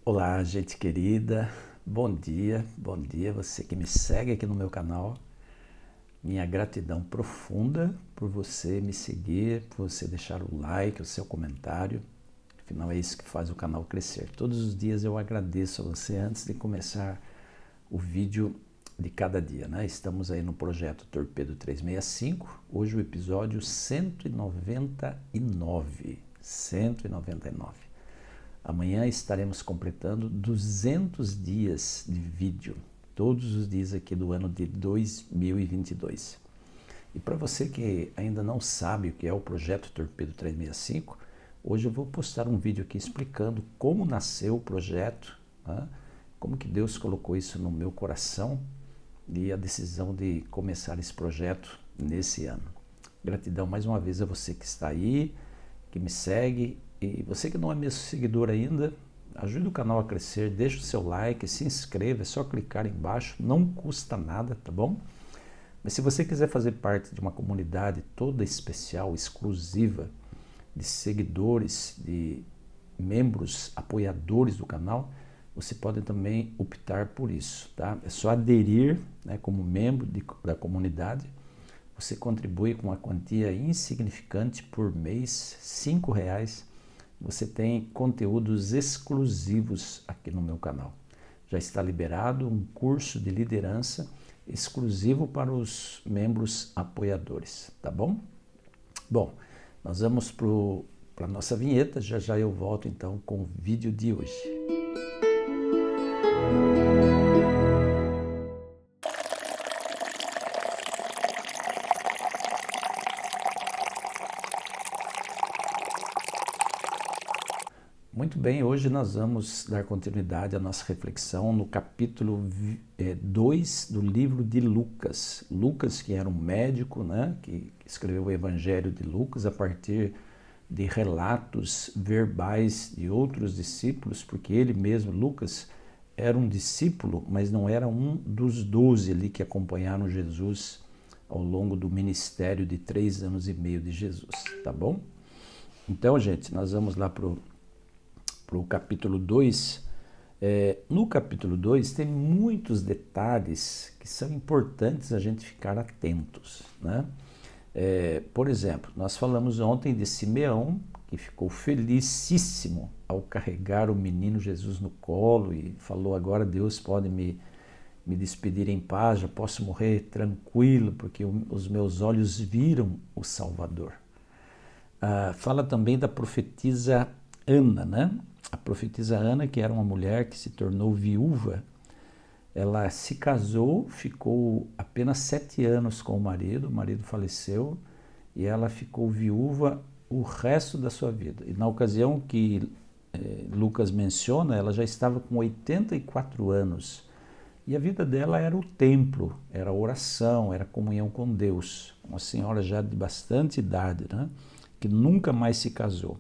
Olá, gente querida, bom dia você que me segue aqui no meu canal. Minha gratidão profunda por você me seguir, por você deixar o like, o seu comentário. Afinal, é isso que faz o canal crescer. Todos os dias eu agradeço a você antes de começar o vídeo de cada dia, né? Estamos aí no projeto Torpedo 365, hoje o episódio 199. 199. Amanhã estaremos completando 200 dias de vídeo, todos os dias aqui do ano de 2022. E para você que ainda não sabe o que é o projeto Torpedo 365, hoje eu vou postar um vídeo aqui explicando como nasceu o projeto, né? Como que Deus colocou isso no meu coração e a decisão de começar esse projeto nesse ano. Gratidão mais uma vez a você que está aí, que me segue. E você que não é meu seguidor ainda, ajude o canal a crescer, deixa o seu like, se inscreva, é só clicar embaixo, não custa nada, tá bom? Mas se você quiser fazer parte de uma comunidade toda especial, exclusiva, de seguidores, de membros, apoiadores do canal, você pode também optar por isso, tá? É só aderir, né, como membro da comunidade. Você contribui com uma quantia insignificante por mês, R$ 5. Você tem conteúdos exclusivos aqui no meu canal. Já está liberado um curso de liderança exclusivo para os membros apoiadores, tá bom? Bom, nós vamos para a nossa vinheta, já já eu volto então com o vídeo de hoje. Muito bem, hoje nós vamos dar continuidade à nossa reflexão no capítulo 2 do livro de Lucas. Lucas, que era um médico, né, que escreveu o Evangelho de Lucas a partir de relatos verbais de outros discípulos, porque ele mesmo, Lucas, era um discípulo, mas não era um dos 12 ali que acompanharam Jesus ao longo do ministério de 3 anos e meio de Jesus, tá bom? Então, gente, nós vamos lá para o capítulo 2. No capítulo 2 tem muitos detalhes que são importantes a gente ficar atentos, né? Por exemplo, nós falamos ontem de Simeão, que ficou felicíssimo ao carregar o menino Jesus no colo e falou: agora Deus pode me despedir em paz, já posso morrer tranquilo, porque os meus olhos viram o Salvador. Fala também da profetisa Ana, né? A profetisa Ana, que era uma mulher que se tornou viúva, ela se casou, ficou apenas 7 anos com o marido faleceu e ela ficou viúva o resto da sua vida. E na ocasião que Lucas menciona, ela já estava com 84 anos e a vida dela era o templo, era a oração, era a comunhão com Deus. Uma senhora já de bastante idade, né? Que nunca mais se casou.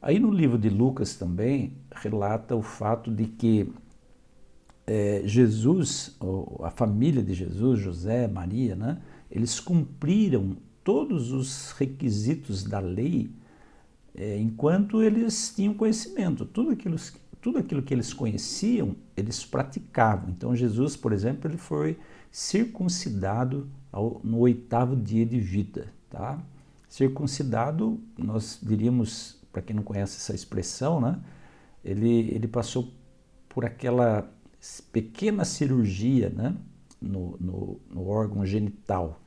Aí no livro de Lucas também relata o fato de que Jesus, a família de Jesus, José, Maria, né, eles cumpriram todos os requisitos da lei enquanto eles tinham conhecimento. Tudo aquilo que eles conheciam, eles praticavam. Então Jesus, por exemplo, ele foi circuncidado no 8º dia de vida, tá? Circuncidado, nós diríamos, para quem não conhece essa expressão, né? Ele passou por aquela pequena cirurgia, né? no órgão genital,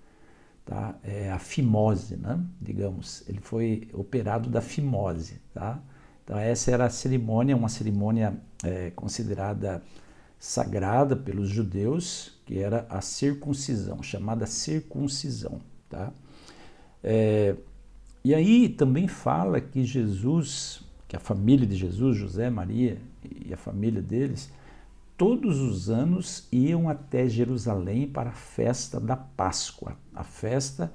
tá? A fimose, né? Digamos, ele foi operado da fimose, tá? Então essa era a cerimônia, uma cerimônia considerada sagrada pelos judeus, que era a circuncisão, chamada circuncisão, tá? E aí também fala que Jesus, que a família de Jesus, José, Maria e a família deles, todos os anos iam até Jerusalém para a festa da Páscoa. A festa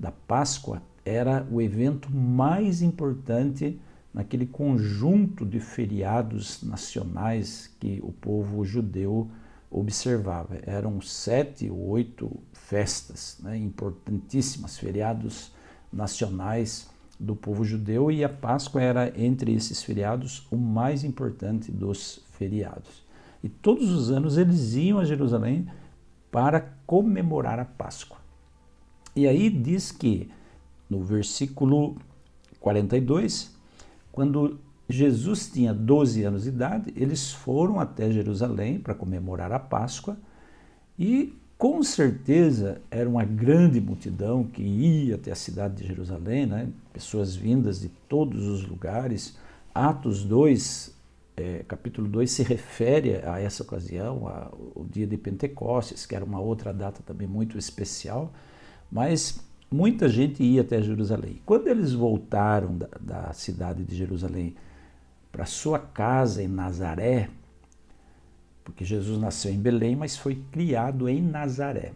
da Páscoa era o evento mais importante naquele conjunto de feriados nacionais que o povo judeu observava. Eram 7 ou 8 festas, né, importantíssimas, feriados nacionais do povo judeu e a Páscoa era, entre esses feriados, o mais importante dos feriados. E todos os anos eles iam a Jerusalém para comemorar a Páscoa. E aí diz que, no versículo 42, quando Jesus tinha 12 anos de idade, eles foram até Jerusalém para comemorar a Páscoa e, com certeza, era uma grande multidão que ia até a cidade de Jerusalém, né? Pessoas vindas de todos os lugares. Atos 2, capítulo 2, se refere a essa ocasião, ao dia de Pentecostes, que era uma outra data também muito especial, mas muita gente ia até Jerusalém. Quando eles voltaram da cidade de Jerusalém para sua casa em Nazaré, porque Jesus nasceu em Belém, mas foi criado em Nazaré.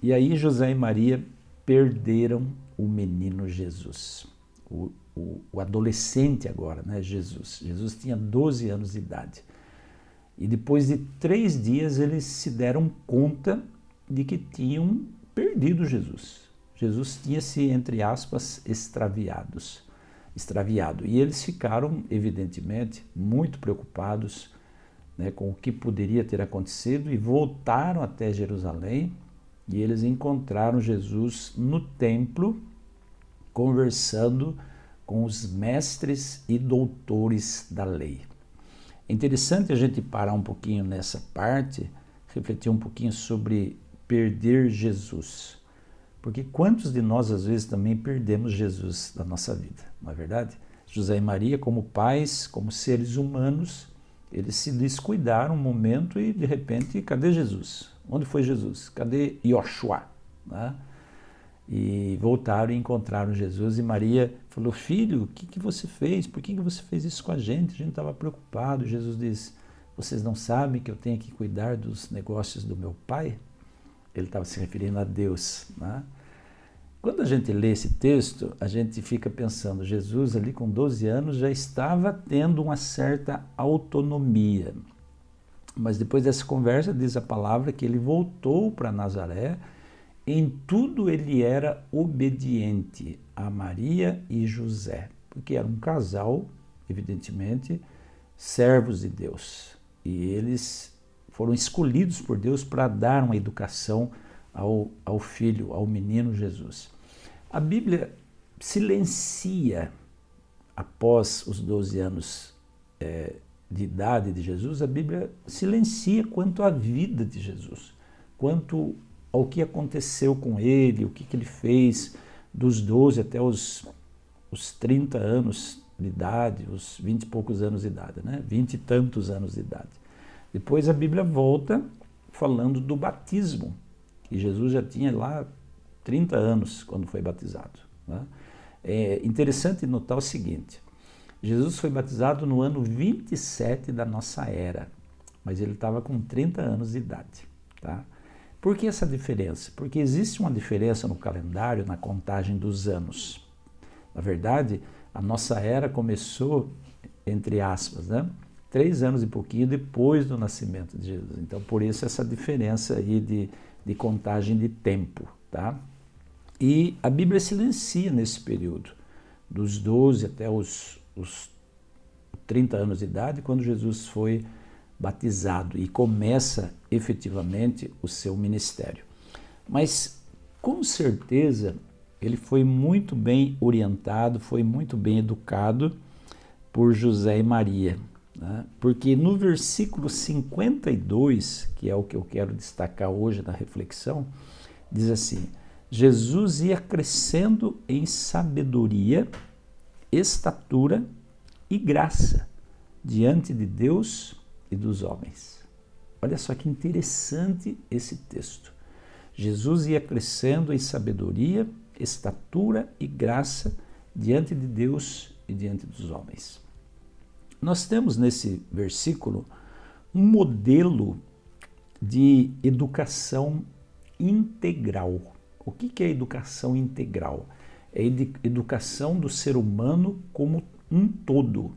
E aí José e Maria perderam o menino Jesus, o adolescente agora, né, Jesus. Jesus tinha 12 anos de idade. E depois de 3 dias eles se deram conta de que tinham perdido Jesus. Jesus tinha-se, entre aspas, extraviado. E eles ficaram, evidentemente, muito preocupados, né, com o que poderia ter acontecido e voltaram até Jerusalém e eles encontraram Jesus no templo, conversando com os mestres e doutores da lei. É interessante a gente parar um pouquinho nessa parte, refletir um pouquinho sobre perder Jesus. Porque quantos de nós, às vezes, também perdemos Jesus da nossa vida, não é verdade? José e Maria, como pais, como seres humanos, eles se descuidaram um momento e, de repente, cadê Jesus? Onde foi Jesus? Cadê Yoshua? Né? E voltaram e encontraram Jesus e Maria falou, filho, o que você fez? Por que você fez isso com a gente estava preocupado. Jesus disse, vocês não sabem que eu tenho que cuidar dos negócios do meu pai? Ele estava se referindo a Deus. Né? Quando a gente lê esse texto, a gente fica pensando, Jesus ali com 12 anos já estava tendo uma certa autonomia. Mas depois dessa conversa, diz a palavra que ele voltou para Nazaré, em tudo ele era obediente a Maria e José, porque era um casal, evidentemente, servos de Deus. E eles foram escolhidos por Deus para dar uma educação ao filho, ao menino Jesus. A Bíblia silencia, após os 12 anos de idade de Jesus, a Bíblia silencia quanto à vida de Jesus, quanto ao que aconteceu com ele, o que ele fez dos 12 até os 30 anos de idade, os 20 e poucos anos de idade, né? 20 e tantos anos de idade. Depois a Bíblia volta falando do batismo, que Jesus já tinha lá 30 anos quando foi batizado. Né? É interessante notar o seguinte, Jesus foi batizado no ano 27 da nossa era, mas ele estava com 30 anos de idade. Tá? Por que essa diferença? Porque existe uma diferença no calendário, na contagem dos anos. Na verdade, a nossa era começou, entre aspas, né? 3 anos e pouquinho depois do nascimento de Jesus. Então, por isso essa diferença aí de contagem de tempo, tá? E a Bíblia silencia nesse período, dos 12 até os 30 anos de idade, quando Jesus foi batizado e começa efetivamente o seu ministério. Mas, com certeza, ele foi muito bem orientado, foi muito bem educado por José e Maria. Né? Porque no versículo 52, que é o que eu quero destacar hoje na reflexão, diz assim, Jesus ia crescendo em sabedoria, estatura e graça diante de Deus e dos homens. Olha só que interessante esse texto. Jesus ia crescendo em sabedoria, estatura e graça diante de Deus e diante dos homens. Nós temos nesse versículo um modelo de educação integral. O que é educação integral? É educação do ser humano como um todo.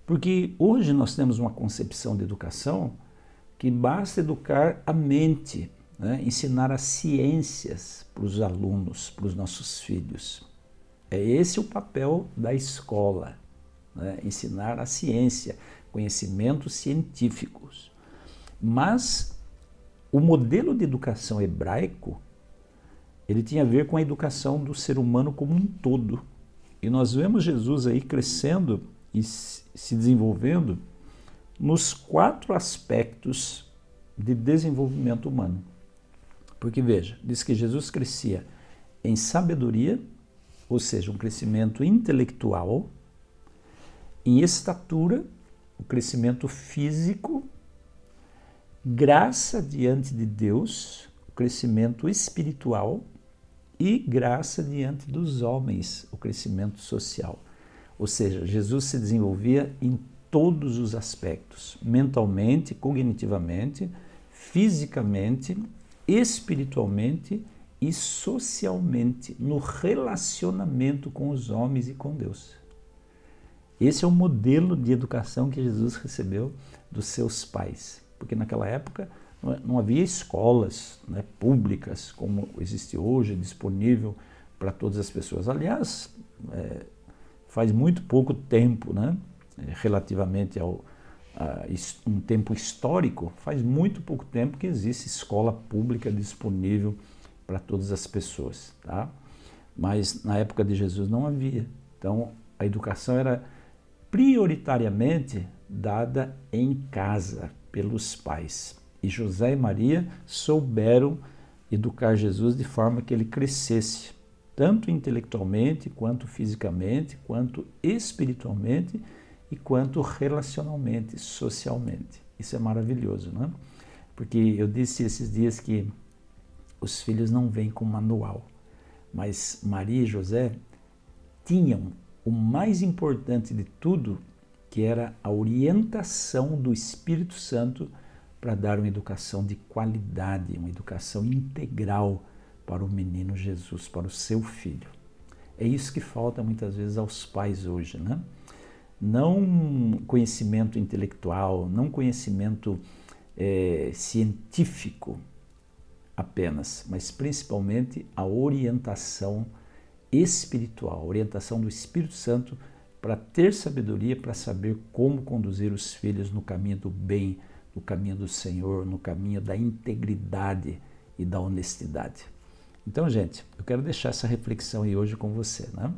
Porque hoje nós temos uma concepção de educação que basta educar a mente, né? Ensinar as ciências para os alunos, para os nossos filhos. É esse o papel da escola, né? Ensinar a ciência, conhecimentos científicos. Mas o modelo de educação hebraico, ele tinha a ver com a educação do ser humano como um todo. E nós vemos Jesus aí crescendo e se desenvolvendo nos 4 aspectos de desenvolvimento humano. Porque veja, diz que Jesus crescia em sabedoria, ou seja, um crescimento intelectual, em estatura, o crescimento físico, graça diante de Deus, o crescimento espiritual, e graça diante dos homens, o crescimento social. Ou seja, Jesus se desenvolvia em todos os aspectos, mentalmente, cognitivamente, fisicamente, espiritualmente e socialmente, no relacionamento com os homens e com Deus. Esse é o modelo de educação que Jesus recebeu dos seus pais, porque naquela época não havia escolas, né, públicas como existe hoje, disponível para todas as pessoas. Aliás, faz muito pouco tempo, né, relativamente a um tempo histórico, faz muito pouco tempo que existe escola pública disponível para todas as pessoas, tá? Mas na época de Jesus não havia. Então a educação era prioritariamente dada em casa pelos pais. E José e Maria souberam educar Jesus de forma que ele crescesse, tanto intelectualmente, quanto fisicamente, quanto espiritualmente e quanto relacionalmente, socialmente. Isso é maravilhoso, né? Porque eu disse esses dias que os filhos não vêm com manual, mas Maria e José tinham o mais importante de tudo, que era a orientação do Espírito Santo para dar uma educação de qualidade, uma educação integral para o menino Jesus, para o seu filho. É isso que falta muitas vezes aos pais hoje, né? Não conhecimento intelectual, não conhecimento científico apenas, mas principalmente a orientação espiritual, a orientação do Espírito Santo para ter sabedoria, para saber como conduzir os filhos no caminho do bem, no caminho do Senhor, no caminho da integridade e da honestidade. Então, gente, eu quero deixar essa reflexão aí hoje com você, né?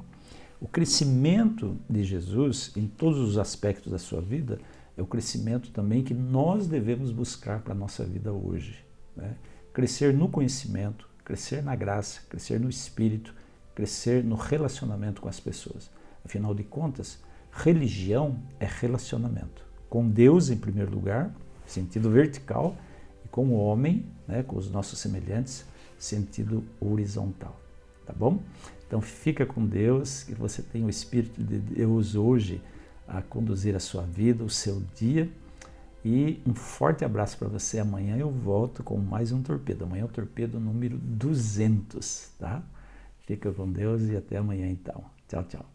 O crescimento de Jesus em todos os aspectos da sua vida é o crescimento também que nós devemos buscar para a nossa vida hoje, né? Crescer no conhecimento, crescer na graça, crescer no espírito, crescer no relacionamento com as pessoas. Afinal de contas, religião é relacionamento. Com Deus em primeiro lugar, sentido vertical, e com o homem, né, com os nossos semelhantes, sentido horizontal. Tá bom? Então fica com Deus, que você tenha o Espírito de Deus hoje a conduzir a sua vida, o seu dia. E um forte abraço para você. Amanhã eu volto com mais um Torpedo. Amanhã é o Torpedo número 200, tá? Fica com Deus e até amanhã então. Tchau, tchau.